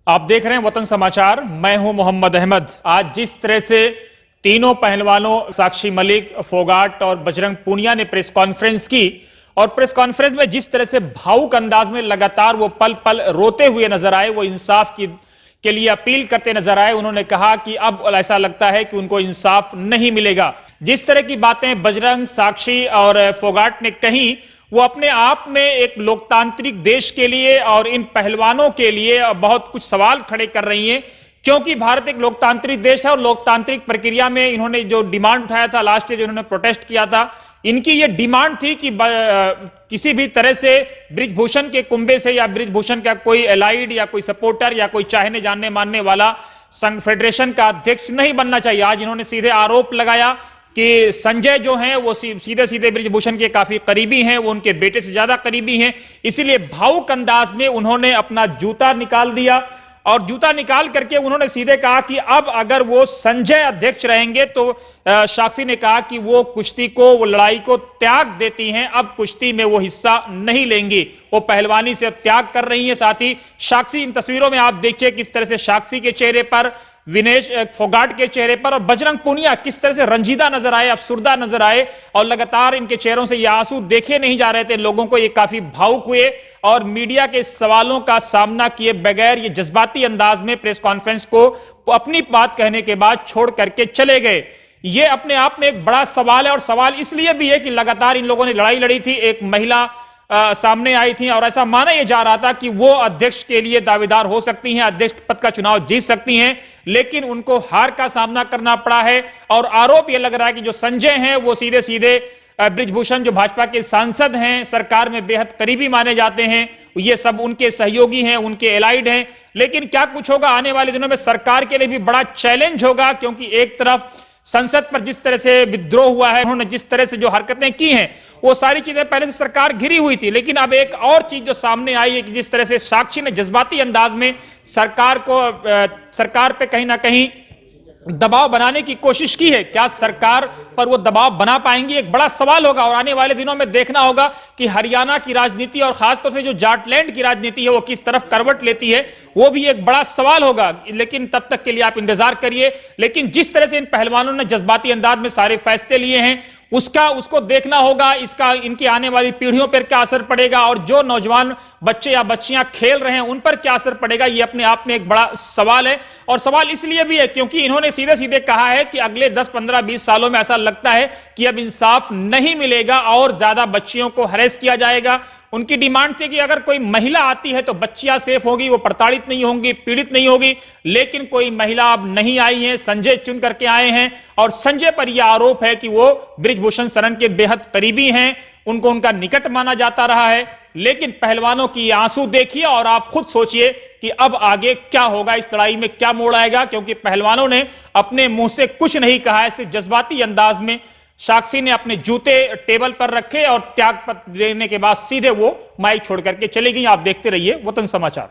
आप देख रहे हैं वतन समाचार। मैं हूं मोहम्मद अहमद। आज जिस तरह से तीनों पहलवानों साक्षी मलिक, फोगाट और बजरंग पूनिया ने प्रेस कॉन्फ्रेंस की और प्रेस कॉन्फ्रेंस में जिस तरह से भावुक अंदाज में लगातार वो पल पल रोते हुए नजर आए, वो इंसाफ के लिए अपील करते नजर आए। उन्होंने कहा कि अब ऐसा लगता है कि उनको इंसाफ नहीं मिलेगा। जिस तरह की बातें बजरंग, साक्षी और फोगाट ने कही, वो अपने आप में एक लोकतांत्रिक देश के लिए और इन पहलवानों के लिए बहुत कुछ सवाल खड़े कर रही हैं, क्योंकि भारत एक लोकतांत्रिक देश है और लोकतांत्रिक प्रक्रिया में इन्होंने जो डिमांड उठाया था लास्ट ईयर, जो इन्होंने प्रोटेस्ट किया था, इनकी ये डिमांड थी कि किसी भी तरह से बृजभूषण के कुंबे से या बृजभूषण का कोई एलाइड या कोई सपोर्टर या कोई चाहने जानने मानने वाला संघ फेडरेशन का अध्यक्ष नहीं बनना चाहिए। आज इन्होंने सीधे आरोप लगाया कि संजय जो हैं वो सीधे सीधे बृजभूषण के काफी करीबी हैं, वो उनके बेटे से ज्यादा करीबी हैं। इसीलिए भावुक अंदाज में उन्होंने अपना जूता निकाल दिया और जूता निकाल करके उन्होंने सीधे कहा कि अब अगर वो संजय अध्यक्ष रहेंगे तो साक्षी ने कहा कि वो कुश्ती को, वो लड़ाई को त्याग देती हैं, अब कुश्ती में वो हिस्सा नहीं लेंगी, वो पहलवानी से त्याग कर रही हैं। साथ ही साक्षी, इन तस्वीरों में आप देखिए किस तरह से साक्षी के चेहरे पर, विनेश फोगाट के चेहरे पर और बजरंग पूनिया किस तरह से रंजीदा नजर आए, अफसुर्दा नजर आए और लगातार इनके चेहरों से ये आंसू देखे नहीं जा रहे थे लोगों को। ये काफी भावुक हुए और मीडिया के सवालों का सामना किए बगैर ये जज्बाती अंदाज में प्रेस कॉन्फ्रेंस को अपनी बात कहने के बाद छोड़ करके चले गए। ये अपने आप में एक बड़ा सवाल है और सवाल इसलिए भी है कि लगातार इन लोगों ने लड़ाई लड़ी थी। एक महिला सामने आई थी और ऐसा माना यह जा रहा था कि वो अध्यक्ष के लिए दावेदार हो सकती हैं, अध्यक्ष पद का चुनाव जीत सकती हैं, लेकिन उनको हार का सामना करना पड़ा है। और आरोप यह लग रहा है कि जो संजय हैं वो सीधे सीधे बृजभूषण, जो भाजपा के सांसद हैं, सरकार में बेहद करीबी माने जाते हैं, ये सब उनके सहयोगी हैं, उनके एलाइड हैं। लेकिन क्या कुछ होगा आने वाले दिनों में, सरकार के लिए भी बड़ा चैलेंज होगा, क्योंकि एक तरफ संसद पर जिस तरह से विद्रोह हुआ है, उन्होंने जिस तरह से जो हरकतें की हैं, वो सारी चीजें पहले से सरकार घिरी हुई थी। लेकिन अब एक और चीज जो सामने आई है कि जिस तरह से साक्षी ने जज्बाती अंदाज में सरकार पे कहीं ना कहीं दबाव बनाने की कोशिश की है। क्या सरकार पर वो दबाव बना पाएंगी, एक बड़ा सवाल होगा। और आने वाले दिनों में देखना होगा कि हरियाणा की राजनीति और खासतौर से जो जाटलैंड की राजनीति है वो किस तरफ करवट लेती है, वो भी एक बड़ा सवाल होगा। लेकिन तब तक के लिए आप इंतजार करिए। लेकिन जिस तरह से इन पहलवानों ने जज्बाती अंदाज में सारे फैसले लिए हैं, उसको देखना होगा, इसका इनकी आने वाली पीढ़ियों पर क्या असर पड़ेगा और जो नौजवान बच्चे या बच्चियां खेल रहे हैं उन पर क्या असर पड़ेगा, ये अपने आप में एक बड़ा सवाल है। और सवाल इसलिए भी है क्योंकि इन्होंने सीधे सीधे कहा है कि अगले 10, 15, 20 सालों में ऐसा लगता है कि अब इंसाफ नहीं मिलेगा और ज्यादा बच्चियों को हरेस किया जाएगा। उनकी डिमांड थी कि अगर कोई महिला आती है तो बच्चियां सेफ होगी, वो प्रताड़ित नहीं होंगी, पीड़ित नहीं होगी। लेकिन कोई महिला अब नहीं आई है, संजय चुन करके आए हैं और संजय पर यह आरोप है कि वो बृजभूषण शरण के बेहद करीबी हैं, उनको उनका निकट माना जाता रहा है। लेकिन पहलवानों की आंसू देखिए और आप खुद सोचिए कि अब आगे क्या होगा, इस लड़ाई में क्या मोड़ आएगा, क्योंकि पहलवानों ने अपने मुंह से कुछ नहीं कहा है, सिर्फ जज्बाती अंदाज में साक्षी ने अपने जूते टेबल पर रखे और त्याग पत्र देने के बाद सीधे वो माइक छोड़ करके चली गई। आप देखते रहिए वतन समाचार।